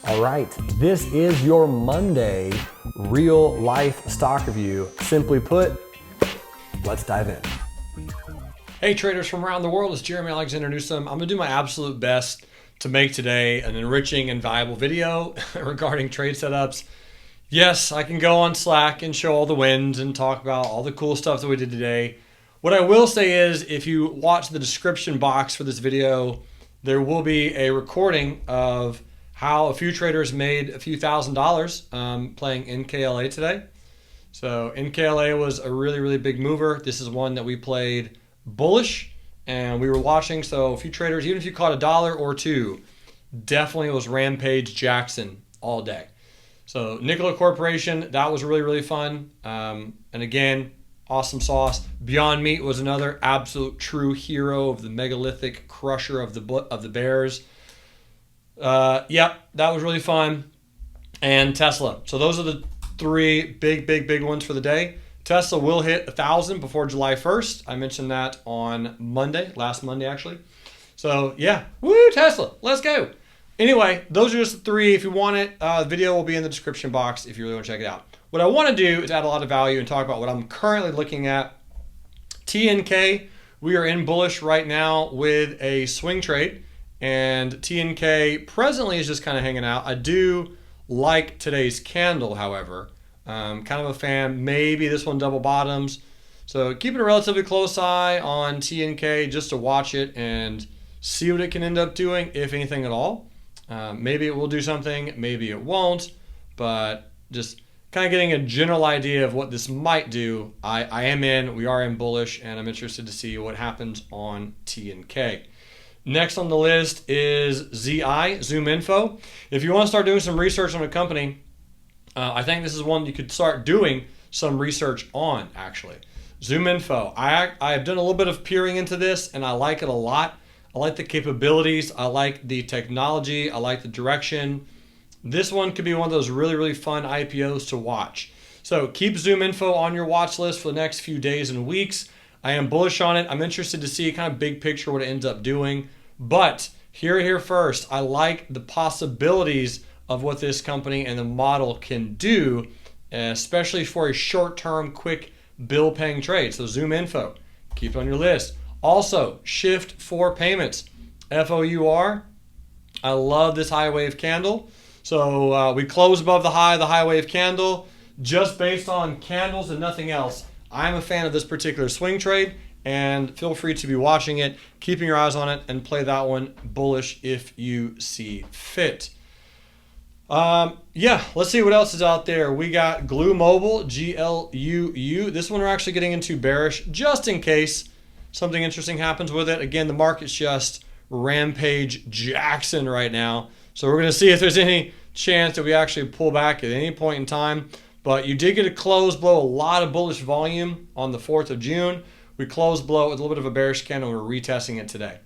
All right, this is your Monday real life stock review. Simply put, let's dive in. Hey traders from around the world, it's Jeremy Alexander Newsome. I'm gonna do my absolute best to make today an enriching and valuable video regarding trade setups. Yes, I can go on Slack and show all the wins and talk about all the cool stuff that we did today. What I will say is, if you watch the description box for this video, there will be a recording of how a few traders made a few $1,000s playing NKLA today. So NKLA was a really, really big mover. This is one that we played bullish and we were watching. So a few traders, even if you caught a dollar or two, definitely was Rampage Jackson all day. So Nikola Corporation, that was really, really fun. And again, awesome sauce. Beyond Meat was another absolute true hero of the megalithic crusher of the bears. Yep, that was really fun. And Tesla. So those are the three big ones for the day. Tesla will hit 1,000 before July 1st. I mentioned that on Monday, last Monday actually. So yeah, woo, Tesla, let's go. Anyway, those are just the three. If you want it, the video will be in the description box if you really want to check it out. What I want to do is add a lot of value and talk about what I'm currently looking at. TNK, we are in bullish right now with a swing trade. And TNK presently is just kind of hanging out. I do like today's candle, however. Kind of a fan. Maybe this one double bottoms. So keeping a relatively close eye on TNK just to watch it and see what it can end up doing, if anything at all. Maybe it will do something, maybe it won't. But just kind of getting a general idea of what this might do. We are in bullish, and I'm interested to see what happens on TNK. Next on the list is ZI, Zoom Info. If you want to start doing some research on a company, I think this is one you could start doing some research on, actually. Zoom Info. I've done a little bit of peering into this, and I like it a lot. I like the capabilities. I like the technology. I like the direction. This one could be one of those really, really fun IPOs to watch. So keep Zoom Info on your watch list for the next few days and weeks. I am bullish on it. I'm interested to see kind of big picture what it ends up doing. But here first, I like the possibilities of what this company and the model can do, especially for a short-term, quick bill-paying trade. So Zoom Info, keep it on your list. Also, Shift for Payments, FOUR. I love this high wave candle. So we closed above the high wave candle, just based on candles and nothing else. I'm a fan of this particular swing trade, and feel free to be watching it, keeping your eyes on it, and play that one bullish if you see fit. Yeah, let's see what else is out there. We got Glue Mobile, GLUU. This one we're actually getting into bearish, just in case something interesting happens with it. Again, the market's just Rampage Jackson right now. So we're going to see if there's any chance that we actually pull back at any point in time. But you did get a close below a lot of bullish volume on the 4th of June. We closed below with a little bit of a bearish candle. We're retesting it today.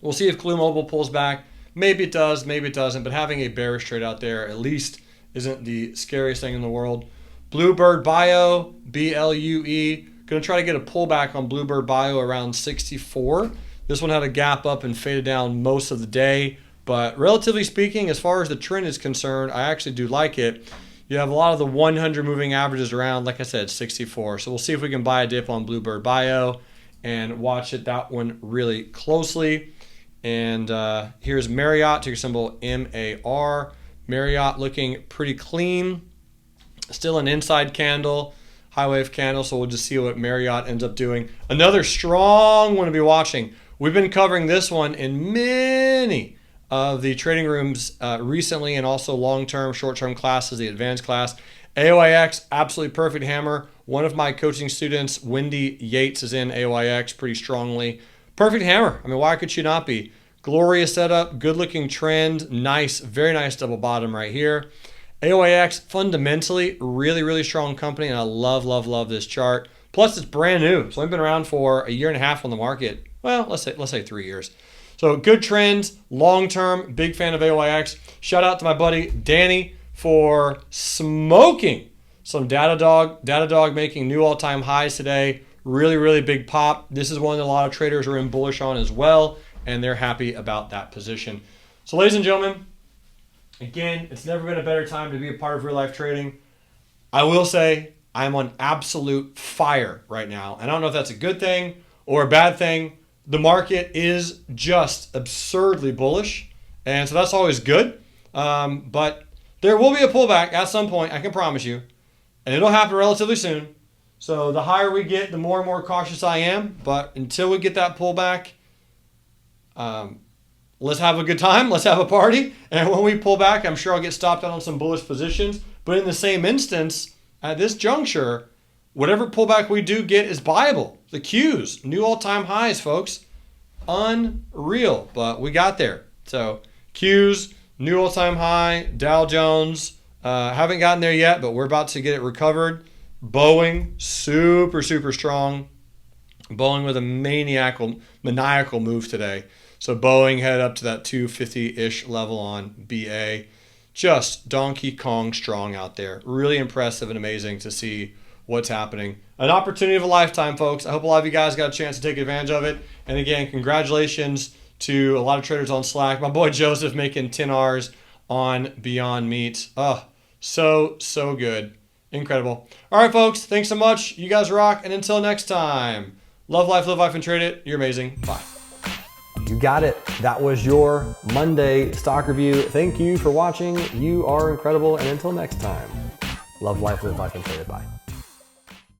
We'll see if Glue Mobile pulls back. Maybe it does, maybe it doesn't. But having a bearish trade out there at least isn't the scariest thing in the world. Bluebird Bio, BLUE. Going to try to get a pullback on Bluebird Bio around 64. This one had a gap up and faded down most of the day. But relatively speaking, as far as the trend is concerned, I actually do like it. You have a lot of the 100 moving averages around, like I said, 64. So we'll see if we can buy a dip on Bluebird Bio and watch that one really closely. And here's Marriott, ticker symbol MAR. Marriott looking pretty clean. Still an inside candle, high wave candle. So we'll just see what Marriott ends up doing. Another strong one to be watching. We've been covering this one in many of the trading rooms recently, and also long-term, short-term classes, the advanced class. AOIX, absolutely perfect hammer. One of my coaching students, Wendy Yates, is in AOIX pretty strongly. Perfect hammer. I mean, why could she not be? Glorious setup, good-looking trend, nice, very nice double bottom right here. AOIX, fundamentally, really, really strong company, and I love this chart. Plus, it's brand new. It's only been around for a year and a half on the market. Well, let's say 3 years. So good trends, long-term, big fan of AOIX. Shout out to my buddy Danny for smoking some Datadog making new all-time highs today. Really, really big pop. This is one that a lot of traders are in bullish on as well, and they're happy about that position. So ladies and gentlemen, Again, it's never been a better time to be a part of real life trading. I will say I'm on absolute fire right now. And I don't know if that's a good thing or a bad thing. The market is just absurdly bullish. And so that's always good. But there will be a pullback at some point, I can promise you. And it'll happen relatively soon. So the higher we get, the more and more cautious I am. But until we get that pullback, let's have a good time. Let's have a party. And when we pull back, I'm sure I'll get stopped out on some bullish positions. But in the same instance, at this juncture, whatever pullback we do get is buyable. The Qs, new all-time highs, folks. Unreal. But we got there. So Qs, new all-time high. Dow Jones, haven't gotten there yet, but we're about to get it recovered. Boeing, super, super strong. Boeing with a maniacal move today. So Boeing headed up to that 250-ish level on BA. Just Donkey Kong strong out there. Really impressive and amazing to see what's happening. An opportunity of a lifetime, folks. I hope a lot of you guys got a chance to take advantage of it. And again, congratulations to a lot of traders on Slack. My boy Joseph making 10 Rs on Beyond Meat. Oh, so good. Incredible. All right, folks. Thanks so much. You guys rock. And until next time, love life, live life, and trade it. You're amazing. Bye. You got it. That was your Monday stock review. Thank you for watching. You are incredible. And until next time, love life, live life, and trade it. Bye.